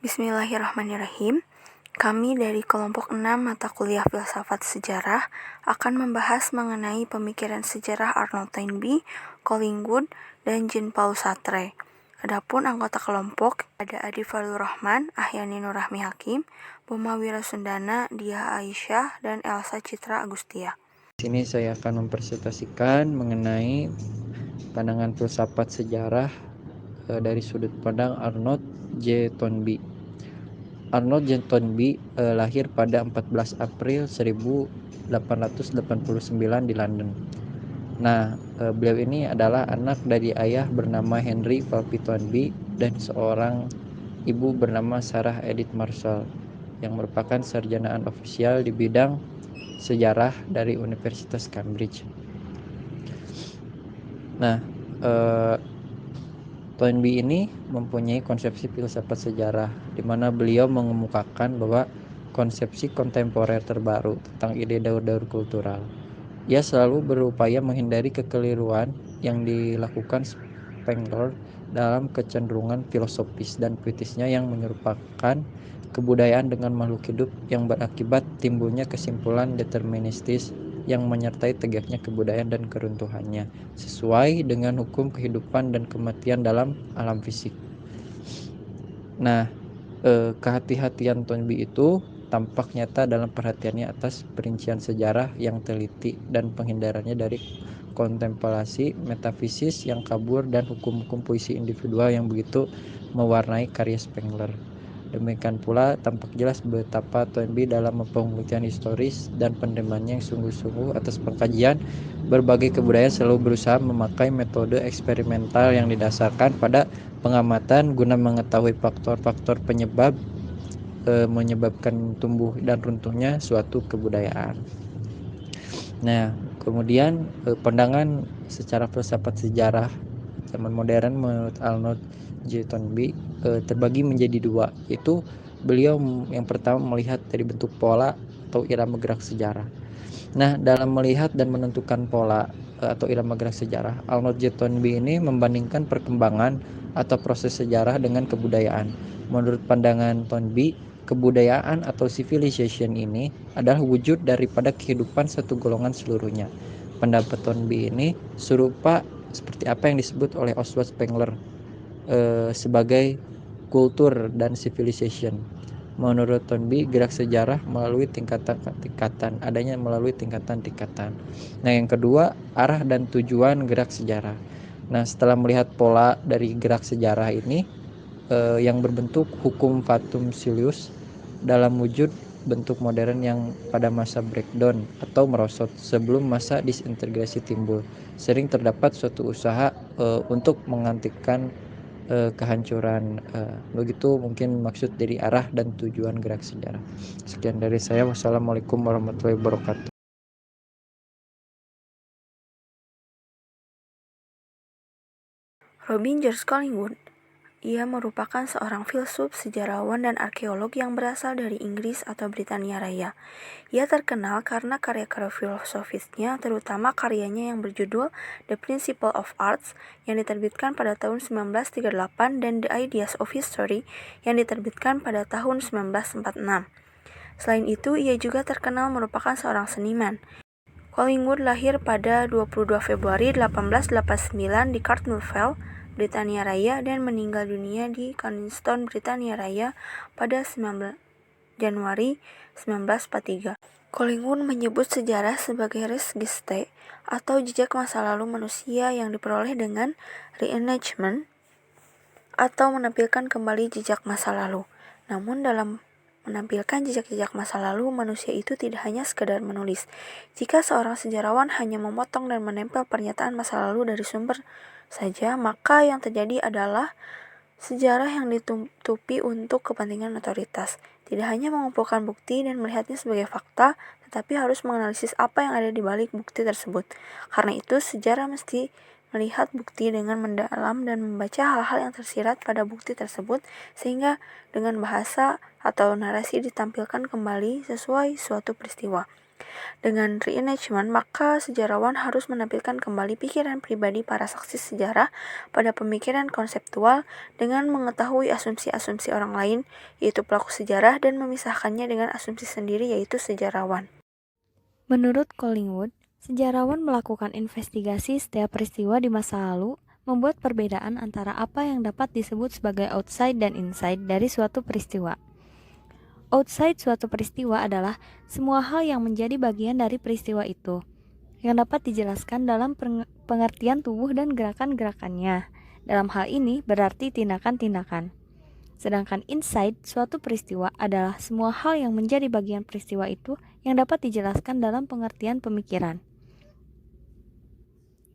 Bismillahirrahmanirrahim. Kami dari kelompok 6 mata kuliah Filsafat Sejarah akan membahas mengenai pemikiran sejarah Arnold Toynbee, Collingwood, dan Jean-Paul Sartre. Adapun anggota kelompok ada Adi Falur Rahman, Ahyani Nurrahmi Hakim, Boma Wirasundana, Diah Aisyah, dan Elsa Citra Agustia. Di sini saya akan mempresentasikan mengenai pandangan filsafat sejarah dari sudut pandang Arnold J. Toynbee. Arnold J. Toynbee lahir pada 14 April 1889 di London. Nah, beliau ini adalah anak dari ayah bernama Henry Falvey Toynbee dan seorang ibu bernama Sarah Edith Marshall yang merupakan sarjana ofisial di bidang sejarah dari Universitas Cambridge. Nah, Toynbee ini mempunyai konsepsi filsafat sejarah, di mana beliau mengemukakan bahwa konsepsi kontemporer terbaru tentang ide daur-daur kultural. Ia selalu berupaya menghindari kekeliruan yang dilakukan Spengler dalam kecenderungan filosofis dan puitisnya yang menyerupakan kebudayaan dengan makhluk hidup yang berakibat timbulnya kesimpulan deterministis yang menyertai tegaknya kebudayaan dan keruntuhannya sesuai dengan hukum kehidupan dan kematian dalam alam fisik. Nah, kehati-hatian Toynbee itu tampak nyata dalam perhatiannya atas perincian sejarah yang teliti dan penghindarannya dari kontemplasi metafisis yang kabur dan hukum-hukum puisi individual yang begitu mewarnai karya Spengler. Demikian pula tampak jelas betapa Toynbee dalam pembuktian historis dan pendemannya yang sungguh-sungguh atas pengkajian berbagai kebudayaan selalu berusaha memakai metode eksperimental yang didasarkan pada pengamatan guna mengetahui faktor-faktor penyebab menyebabkan tumbuh dan runtuhnya suatu kebudayaan. Nah, kemudian pandangan secara filsafat sejarah zaman modern menurut Arnold J. Toynbee terbagi menjadi dua, yaitu beliau yang pertama melihat dari bentuk pola atau irama gerak sejarah. Nah, dalam melihat dan menentukan pola atau irama gerak sejarah, Arnold J. Toynbee ini membandingkan perkembangan atau proses sejarah dengan kebudayaan. Menurut pandangan Toynbee, kebudayaan atau civilization ini adalah wujud daripada kehidupan satu golongan seluruhnya. Pendapat Toynbee ini serupa seperti apa yang disebut oleh Oswald Spengler sebagai kultur dan civilization. Menurut Toynbee, gerak sejarah melalui tingkatan-tingkatan, adanya melalui tingkatan-tingkatan. Nah, yang kedua, arah dan tujuan gerak sejarah. Nah, setelah melihat pola dari gerak sejarah ini yang berbentuk hukum fatum silius dalam wujud bentuk modern yang pada masa breakdown atau merosot sebelum masa disintegrasi timbul, sering terdapat suatu usaha untuk menghentikan kehancuran. Begitu mungkin maksud dari arah dan tujuan gerak sejarah. Sekian dari saya. Wassalamualaikum warahmatullahi wabarakatuh. Robin George Collingwood. Ia merupakan seorang filsuf, sejarawan, dan arkeolog yang berasal dari Inggris atau Britania Raya. Ia terkenal karena karya-karya filosofisnya, terutama karyanya yang berjudul The Principle of Arts yang diterbitkan pada tahun 1938 dan The Ideas of History yang diterbitkan pada tahun 1946. Selain itu, ia juga terkenal merupakan seorang seniman. Collingwood lahir pada 22 Februari 1889 di Cartmel Fell, Britania Raya, dan meninggal dunia di Coniston, Britania Raya pada 19 Januari 1943. Collingwood menyebut sejarah sebagai res gestae atau jejak masa lalu manusia yang diperoleh dengan reenactment atau menampilkan kembali jejak masa lalu. Namun dalam menampilkan jejak-jejak masa lalu, manusia itu tidak hanya sekedar menulis. Jika seorang sejarawan hanya memotong dan menempel pernyataan masa lalu dari sumber saja, maka yang terjadi adalah sejarah yang ditutupi untuk kepentingan otoritas. Tidak hanya mengumpulkan bukti dan melihatnya sebagai fakta, tetapi harus menganalisis apa yang ada di balik bukti tersebut. Karena itu, sejarah mesti melihat bukti dengan mendalam dan membaca hal-hal yang tersirat pada bukti tersebut, sehingga dengan bahasa atau narasi ditampilkan kembali sesuai suatu peristiwa. Dengan reenactment, maka sejarawan harus menampilkan kembali pikiran pribadi para saksi sejarah pada pemikiran konseptual dengan mengetahui asumsi-asumsi orang lain, yaitu pelaku sejarah, dan memisahkannya dengan asumsi sendiri, yaitu sejarawan. Menurut Collingwood, sejarawan melakukan investigasi setiap peristiwa di masa lalu, membuat perbedaan antara apa yang dapat disebut sebagai outside dan inside dari suatu peristiwa. Outside suatu peristiwa adalah semua hal yang menjadi bagian dari peristiwa itu, yang dapat dijelaskan dalam pengertian tubuh dan gerakan-gerakannya. Dalam hal ini berarti tindakan-tindakan. Sedangkan inside suatu peristiwa adalah semua hal yang menjadi bagian peristiwa itu yang dapat dijelaskan dalam pengertian pemikiran.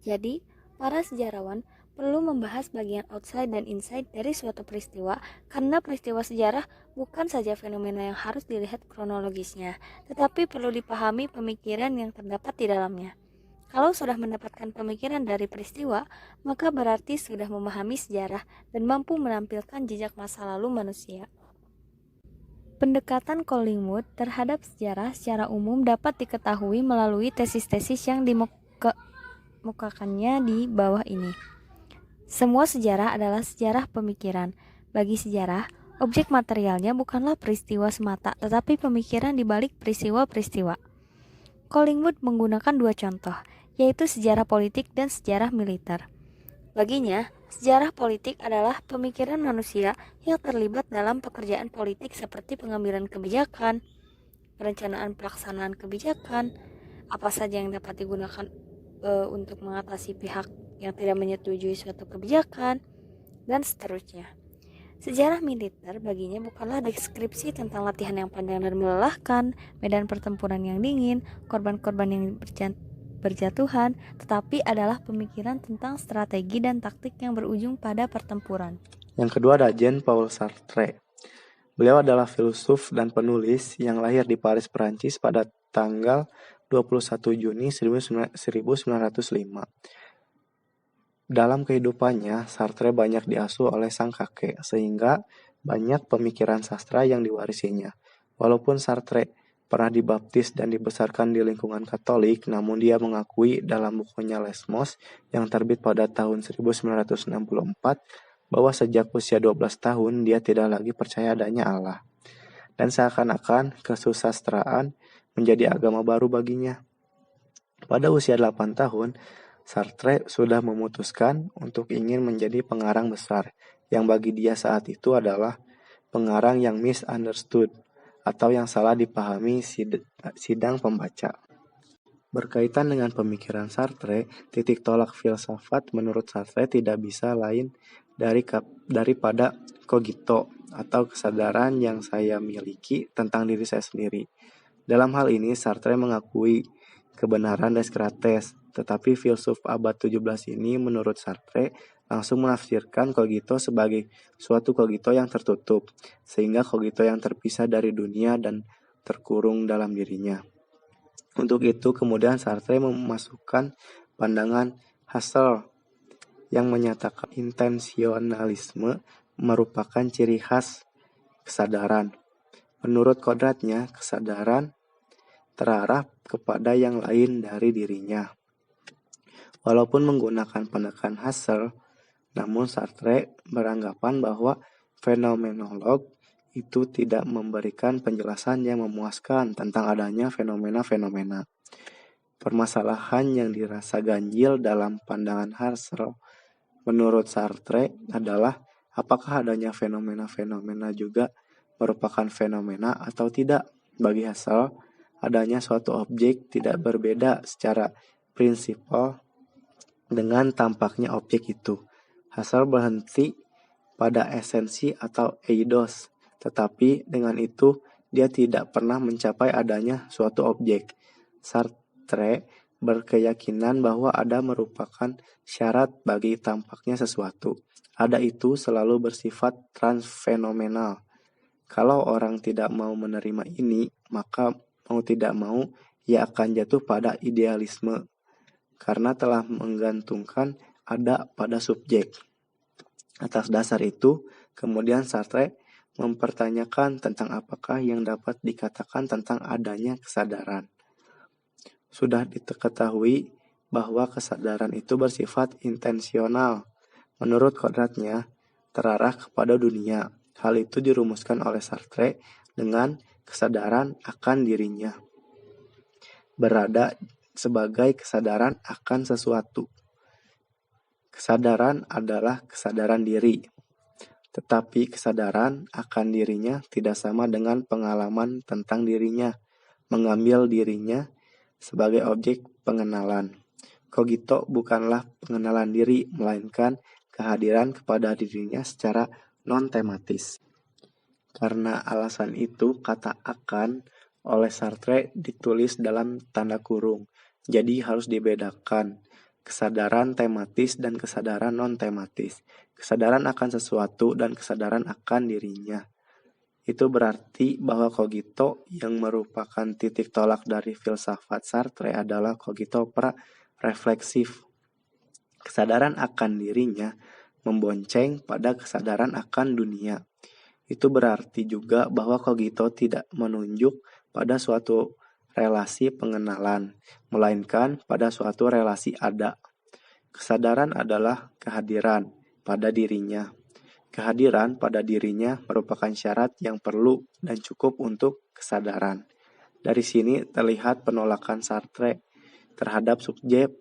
Jadi, para sejarawan perlu membahas bagian outside dan inside dari suatu peristiwa karena peristiwa sejarah bukan saja fenomena yang harus dilihat kronologisnya, tetapi perlu dipahami pemikiran yang terdapat di dalamnya. Kalau sudah mendapatkan pemikiran dari peristiwa, maka berarti sudah memahami sejarah dan mampu menampilkan jejak masa lalu manusia. Pendekatan Collingwood terhadap sejarah secara umum dapat diketahui melalui tesis-tesis yang dikemukakannya di bawah ini. Semua sejarah adalah sejarah pemikiran. Bagi sejarah, objek materialnya bukanlah peristiwa semata, tetapi pemikiran di balik peristiwa-peristiwa. Collingwood menggunakan dua contoh, yaitu sejarah politik dan sejarah militer. Baginya, sejarah politik adalah pemikiran manusia yang terlibat dalam pekerjaan politik seperti pengambilan kebijakan, perencanaan pelaksanaan kebijakan, apa saja yang dapat digunakan untuk mengatasi pihak yang tidak menyetujui suatu kebijakan, dan seterusnya. Sejarah militer baginya bukanlah deskripsi tentang latihan yang panjang dan melelahkan, medan pertempuran yang dingin, korban-korban yang berjatuhan, tetapi adalah pemikiran tentang strategi dan taktik yang berujung pada pertempuran. Yang kedua ada Jean-Paul Sartre. Beliau adalah filsuf dan penulis yang lahir di Paris, Perancis pada tanggal 21 Juni 1905. Dalam kehidupannya, Sartre banyak diasuh oleh sang kakek, sehingga banyak pemikiran sastra yang diwarisinya. Walaupun Sartre pernah dibaptis dan dibesarkan di lingkungan Katolik, namun dia mengakui dalam bukunya Lesmos yang terbit pada tahun 1964 bahwa sejak usia 12 tahun dia tidak lagi percaya adanya Allah. Dan seakan-akan kesusastraan menjadi agama baru baginya. Pada usia 8 tahun, Sartre sudah memutuskan untuk ingin menjadi pengarang besar, yang bagi dia saat itu adalah pengarang yang misunderstood, atau yang salah dipahami sidang pembaca. Berkaitan dengan pemikiran Sartre, titik tolak filsafat menurut Sartre tidak bisa lain daripada cogito, atau kesadaran yang saya miliki tentang diri saya sendiri. Dalam hal ini, Sartre mengakui kebenaran Descartes, tetapi filsuf abad 17 ini menurut Sartre langsung menafsirkan cogito sebagai suatu cogito yang tertutup, sehingga cogito yang terpisah dari dunia dan terkurung dalam dirinya. Untuk itu kemudian Sartre memasukkan pandangan Husserl yang menyatakan intensionalisme merupakan ciri khas kesadaran. Menurut kodratnya, kesadaran terarah kepada yang lain dari dirinya. Walaupun menggunakan pendekatan Husserl, namun Sartre beranggapan bahwa fenomenolog itu tidak memberikan penjelasan yang memuaskan tentang adanya fenomena-fenomena. Permasalahan yang dirasa ganjil dalam pandangan Husserl menurut Sartre adalah apakah adanya fenomena-fenomena juga merupakan fenomena atau tidak. Bagi Husserl, adanya suatu objek tidak berbeda secara prinsipal dengan tampaknya objek itu. Husserl berhenti pada esensi atau eidos, tetapi dengan itu dia tidak pernah mencapai adanya suatu objek. Sartre berkeyakinan bahwa ada merupakan syarat bagi tampaknya sesuatu. Ada itu selalu bersifat transfenomenal. Kalau orang tidak mau menerima ini, maka mau tidak mau ia akan jatuh pada idealisme karena telah menggantungkan ada pada subjek. Atas dasar itu, kemudian Sartre mempertanyakan tentang apakah yang dapat dikatakan tentang adanya kesadaran. Sudah diketahui bahwa kesadaran itu bersifat intensional. Menurut kodratnya, terarah kepada dunia. Hal itu dirumuskan oleh Sartre dengan kesadaran akan dirinya. Berada sebagai kesadaran akan sesuatu. Kesadaran adalah kesadaran diri. Tetapi kesadaran akan dirinya tidak sama dengan pengalaman tentang dirinya, mengambil dirinya sebagai objek pengenalan. Cogito bukanlah pengenalan diri, melainkan kehadiran kepada dirinya secara non-tematis. Karena alasan itu, kata akan oleh Sartre ditulis dalam tanda kurung. Jadi harus dibedakan kesadaran tematis dan kesadaran non-tematis. Kesadaran akan sesuatu dan kesadaran akan dirinya. Itu berarti bahwa cogito yang merupakan titik tolak dari filsafat Sartre adalah cogito pra-refleksif. Kesadaran akan dirinya membonceng pada kesadaran akan dunia. Itu berarti juga bahwa cogito tidak menunjuk pada suatu relasi pengenalan, melainkan pada suatu relasi ada. Kesadaran adalah kehadiran pada dirinya. Kehadiran pada dirinya merupakan syarat yang perlu dan cukup untuk kesadaran. Dari sini terlihat penolakan Sartre terhadap subjek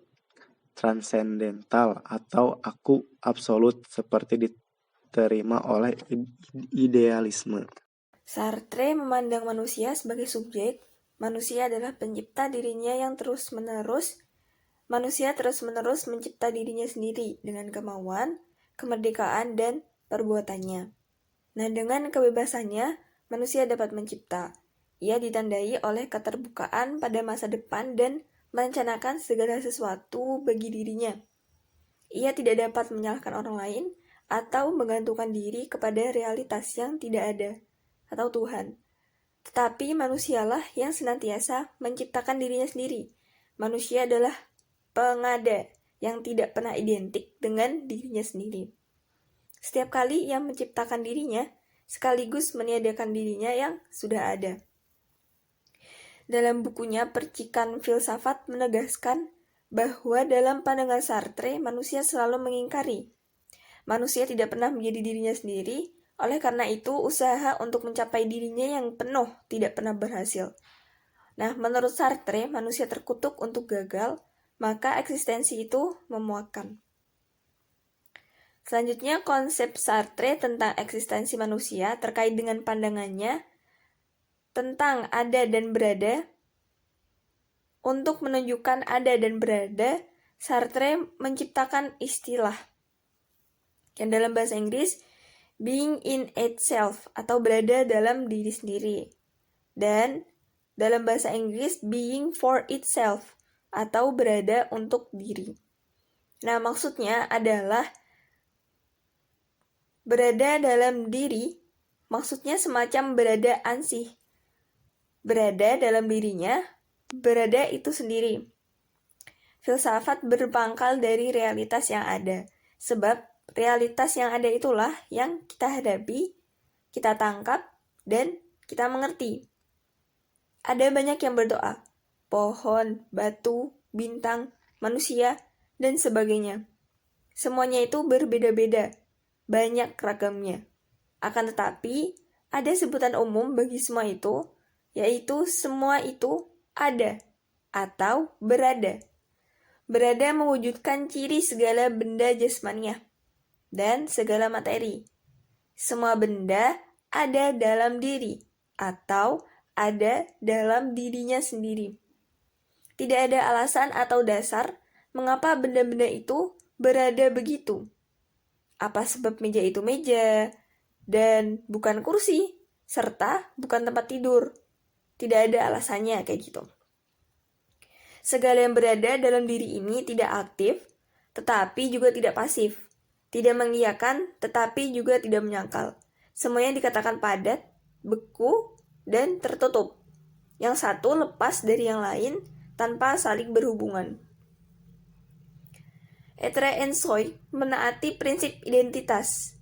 transendental atau aku absolut seperti diterima oleh idealisme. Sartre memandang manusia sebagai subjek. Manusia adalah pencipta dirinya yang terus-menerus. Manusia terus-menerus mencipta dirinya sendiri dengan kemauan, kemerdekaan, dan perbuatannya. Nah, dengan kebebasannya, manusia dapat mencipta. Ia ditandai oleh keterbukaan pada masa depan dan merencanakan segala sesuatu bagi dirinya. Ia tidak dapat menyalahkan orang lain atau menggantungkan diri kepada realitas yang tidak ada atau Tuhan. Tetapi manusialah yang senantiasa menciptakan dirinya sendiri. Manusia adalah pengada yang tidak pernah identik dengan dirinya sendiri. Setiap kali ia menciptakan dirinya, sekaligus meniadakan dirinya yang sudah ada. Dalam bukunya Percikan Filsafat menegaskan bahwa dalam pandangan Sartre, manusia selalu mengingkari. Manusia tidak pernah menjadi dirinya sendiri, oleh karena itu usaha untuk mencapai dirinya yang penuh tidak pernah berhasil. Nah, menurut Sartre, manusia terkutuk untuk gagal, maka eksistensi itu memuakkan. Selanjutnya, konsep Sartre tentang eksistensi manusia terkait dengan pandangannya tentang ada dan berada. Untuk menunjukkan ada dan berada, Sartre menciptakan istilah yang dalam bahasa Inggris being in itself atau berada dalam diri sendiri, dan dalam bahasa Inggris being for itself atau berada untuk diri. Nah, maksudnya adalah berada dalam diri, maksudnya semacam berada ansih. Berada dalam dirinya, berada itu sendiri. Filsafat berpangkal dari realitas yang ada, sebab realitas yang ada itulah yang kita hadapi, kita tangkap, dan kita mengerti. Ada banyak yang berdoa, pohon, batu, bintang, manusia, dan sebagainya. Semuanya itu berbeda-beda, banyak ragamnya. Akan tetapi, ada sebutan umum bagi semua itu, yaitu semua itu ada atau berada. Berada mewujudkan ciri segala benda jasmania dan segala materi. Semua benda ada dalam diri atau ada dalam dirinya sendiri. Tidak ada alasan atau dasar mengapa benda-benda itu berada begitu. Apa sebab meja itu meja dan bukan kursi, serta bukan tempat tidur. Tidak ada alasannya kayak gitu. Segala yang berada dalam diri ini tidak aktif, tetapi juga tidak pasif. Tidak mengiyakan, tetapi juga tidak menyangkal. Semuanya dikatakan padat, beku, dan tertutup. Yang satu lepas dari yang lain tanpa saling berhubungan. Etre and Soy menaati prinsip identitas.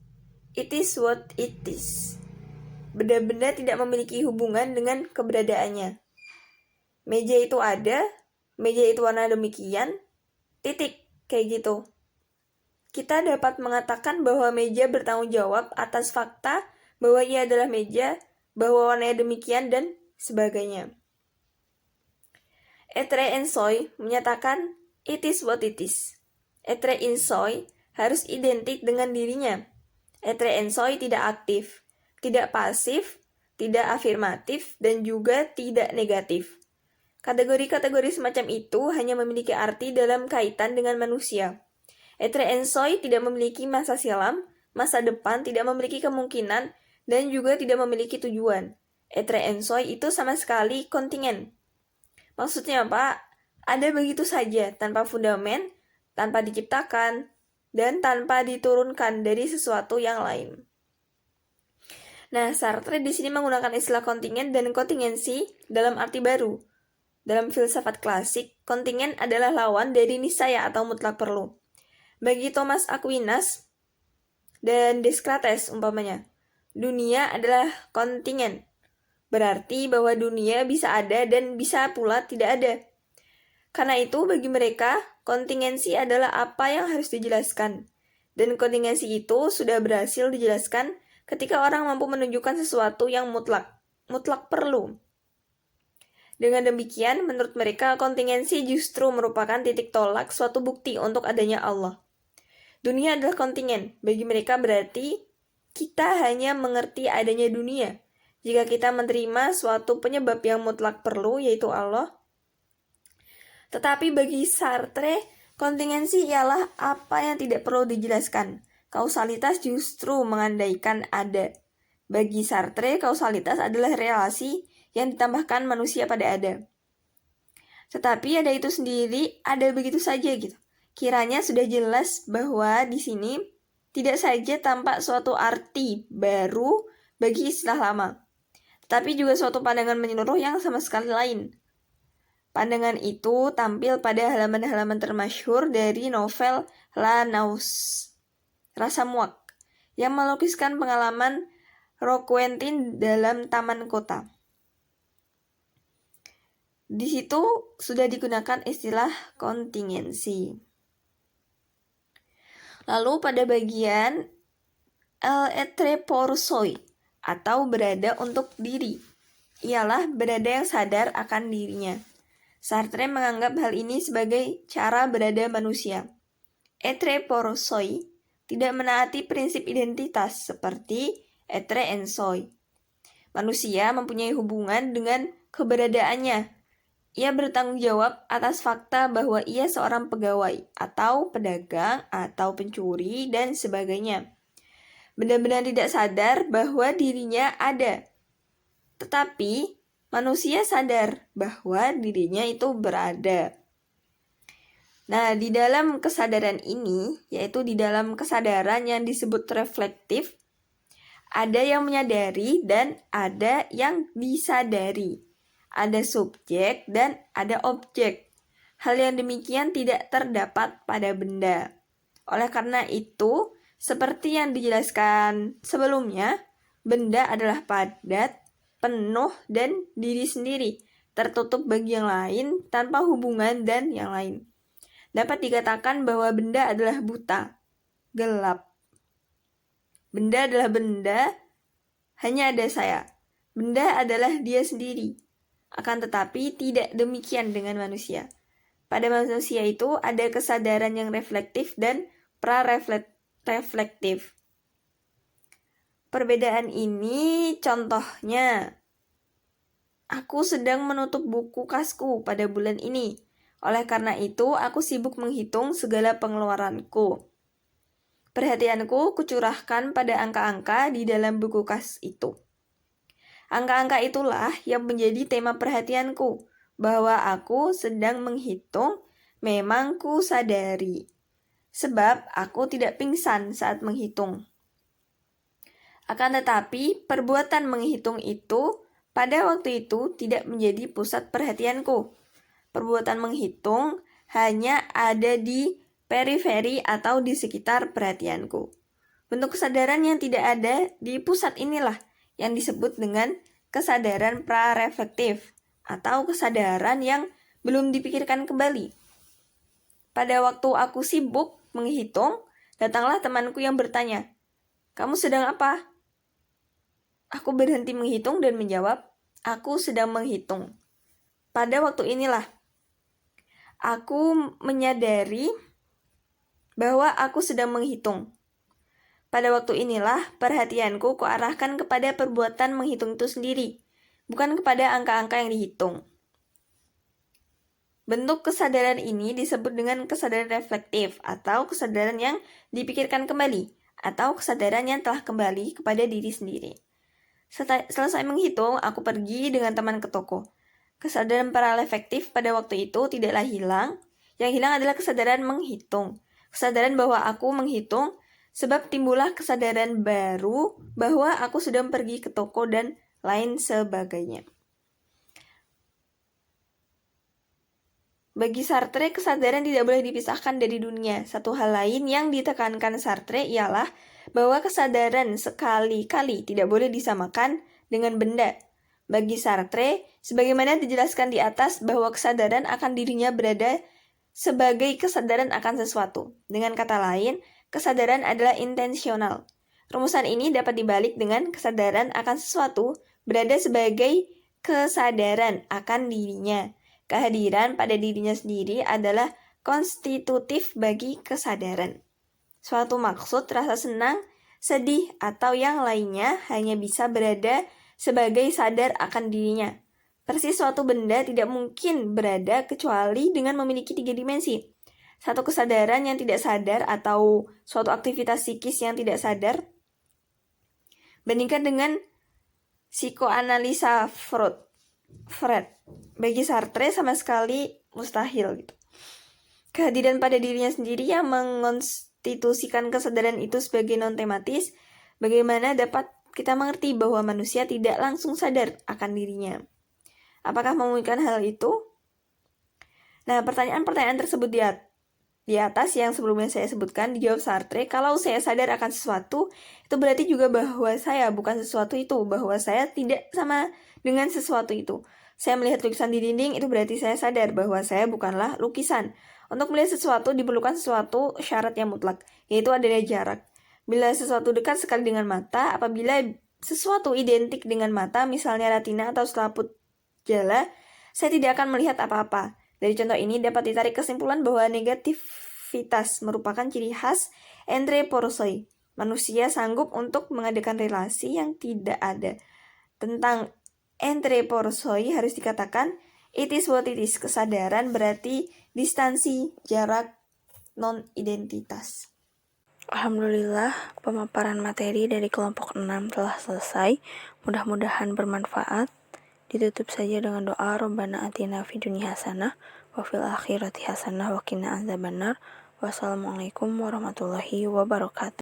It is what it is. Benda-benda tidak memiliki hubungan dengan keberadaannya. Meja itu ada, meja itu warna demikian, titik, kayak gitu. Kita dapat mengatakan bahwa meja bertanggung jawab atas fakta bahwa ia adalah meja, bahwa warnanya demikian, dan sebagainya. Etre Ensoy menyatakan, it is what it is. Etre Ensoy harus identik dengan dirinya. Etre Ensoy tidak aktif, tidak pasif, tidak afirmatif, dan juga tidak negatif. Kategori-kategori semacam itu hanya memiliki arti dalam kaitan dengan manusia. Etre Ensoy tidak memiliki masa silam, masa depan, tidak memiliki kemungkinan, dan juga tidak memiliki tujuan. Etre Ensoy itu sama sekali kontingen. Maksudnya apa? Ada begitu saja, tanpa fundamen, tanpa diciptakan, dan tanpa diturunkan dari sesuatu yang lain. Nah, Sartre di sini menggunakan istilah kontingen dan kontingensi dalam arti baru. Dalam filsafat klasik, kontingen adalah lawan dari niscaya atau mutlak perlu. Bagi Thomas Aquinas dan Descartes umpamanya, dunia adalah kontingen. Berarti bahwa dunia bisa ada dan bisa pula tidak ada. Karena itu bagi mereka, kontingensi adalah apa yang harus dijelaskan. Dan kontingensi itu sudah berhasil dijelaskan ketika orang mampu menunjukkan sesuatu yang mutlak perlu. Dengan demikian, menurut mereka, kontingensi justru merupakan titik tolak suatu bukti untuk adanya Allah. Dunia adalah kontingen. Bagi mereka berarti kita hanya mengerti adanya dunia jika kita menerima suatu penyebab yang mutlak perlu, yaitu Allah. Tetapi bagi Sartre, kontingensi ialah apa yang tidak perlu dijelaskan. Kausalitas justru mengandaikan ada. Bagi Sartre, kausalitas adalah relasi yang ditambahkan manusia pada ada. Tetapi ada itu sendiri, ada begitu saja gitu. Kiranya sudah jelas bahwa di sini tidak saja tampak suatu arti baru bagi istilah lama, tetapi juga suatu pandangan menyeluruh yang sama sekali lain. Pandangan itu tampil pada halaman-halaman termasyhur dari novel La Nausée, Rasa Muak, yang melukiskan pengalaman Roquentin dalam taman kota. Di situ sudah digunakan istilah kontingensi. Lalu pada bagian être pour soi atau berada untuk diri, ialah berada yang sadar akan dirinya. Sartre menganggap hal ini sebagai cara berada manusia. Être pour soi tidak menaati prinsip identitas seperti être en soi. Manusia mempunyai hubungan dengan keberadaannya. Ia bertanggung jawab atas fakta bahwa ia seorang pegawai, atau pedagang, atau pencuri, dan sebagainya. Benar-benar tidak sadar bahwa dirinya ada. Tetapi, manusia sadar bahwa dirinya itu berada. Nah, di dalam kesadaran ini, yaitu di dalam kesadaran yang disebut reflektif, ada yang menyadari dan ada yang disadari. Ada subjek dan ada objek. Hal yang demikian tidak terdapat pada benda. Oleh karena itu, seperti yang dijelaskan sebelumnya, benda adalah padat, penuh, dan diri sendiri, tertutup bagi yang lain, tanpa hubungan dan yang lain. Dapat dikatakan bahwa benda adalah buta, gelap. Benda adalah benda, hanya ada saya. Benda adalah dia sendiri. Akan tetapi tidak demikian dengan manusia. Pada manusia itu ada kesadaran yang reflektif dan pra-reflektif. Perbedaan ini contohnya, aku sedang menutup buku kasku pada bulan ini. Oleh karena itu, aku sibuk menghitung segala pengeluaranku. Perhatianku kucurahkan pada angka-angka di dalam buku kas itu. Angka-angka itulah yang menjadi tema perhatianku, bahwa aku sedang menghitung, memang ku sadari. Sebab aku tidak pingsan saat menghitung. Akan tetapi, perbuatan menghitung itu pada waktu itu tidak menjadi pusat perhatianku. Perbuatan menghitung hanya ada di periferi atau di sekitar perhatianku. Bentuk kesadaran yang tidak ada di pusat inilah yang disebut dengan kesadaran pra-reflektif atau kesadaran yang belum dipikirkan kembali. Pada waktu aku sibuk menghitung, datanglah temanku yang bertanya, "Kamu sedang apa?" Aku berhenti menghitung dan menjawab, "Aku sedang menghitung." Pada waktu inilah aku menyadari bahwa aku sedang menghitung. Pada waktu inilah perhatianku kuarahkan kepada perbuatan menghitung itu sendiri, bukan kepada angka-angka yang dihitung. Bentuk kesadaran ini disebut dengan kesadaran reflektif atau kesadaran yang dipikirkan kembali atau kesadaran yang telah kembali kepada diri sendiri. Selesai menghitung, aku pergi dengan teman ke toko. Kesadaran paralefektif pada waktu itu tidaklah hilang. Yang hilang adalah kesadaran menghitung. Kesadaran bahwa aku menghitung, sebab timbullah kesadaran baru bahwa aku sedang pergi ke toko dan lain sebagainya. Bagi Sartre, kesadaran tidak boleh dipisahkan dari dunia. Satu hal lain yang ditekankan Sartre ialah bahwa kesadaran sekali-kali tidak boleh disamakan dengan benda. Bagi Sartre, sebagaimana dijelaskan di atas bahwa kesadaran akan dirinya berada sebagai kesadaran akan sesuatu. Dengan kata lain, kesadaran adalah intensional. Rumusan ini dapat dibalik dengan kesadaran akan sesuatu berada sebagai kesadaran akan dirinya. Kehadiran pada dirinya sendiri adalah konstitutif bagi kesadaran. Suatu maksud, rasa senang, sedih, atau yang lainnya hanya bisa berada sebagai sadar akan dirinya. Persis suatu benda tidak mungkin berada kecuali dengan memiliki 3 dimensi. Satu kesadaran yang tidak sadar atau suatu aktivitas psikis yang tidak sadar. Bandingkan dengan psikoanalisa Freud. Bagi Sartre sama sekali mustahil gitu. Kehadiran pada dirinya sendiri yang mengonstitusikan kesadaran itu sebagai non-tematis, bagaimana dapat kita mengerti bahwa manusia tidak langsung sadar akan dirinya? Apakah memungkinkan hal itu? Nah, pertanyaan-pertanyaan tersebut di atas yang sebelumnya saya sebutkan dijawab Sartre, kalau saya sadar akan sesuatu, itu berarti juga bahwa saya bukan sesuatu itu, bahwa saya tidak sama dengan sesuatu itu. Saya melihat lukisan di dinding, itu berarti saya sadar bahwa saya bukanlah lukisan. Untuk melihat sesuatu diperlukan sesuatu syarat yang mutlak, yaitu adanya jarak. Bila sesuatu dekat sekali dengan mata, apabila sesuatu identik dengan mata, misalnya retina atau selaput jala, saya tidak akan melihat apa-apa. Dari contoh ini dapat ditarik kesimpulan bahwa negativitas merupakan ciri khas entreporosoi. Manusia sanggup untuk mengadakan relasi yang tidak ada. Tentang entreporosoi harus dikatakan it is what it is. Kesadaran berarti distansi, jarak, non-identitas. Alhamdulillah, pemaparan materi dari kelompok 6 telah selesai. Mudah-mudahan bermanfaat. Ditutup saja dengan doa Rabbana atina fid dunya hasanah wa fil akhirati hasanah wa qina adzabannar. Wassalamualaikum warahmatullahi wabarakatuh.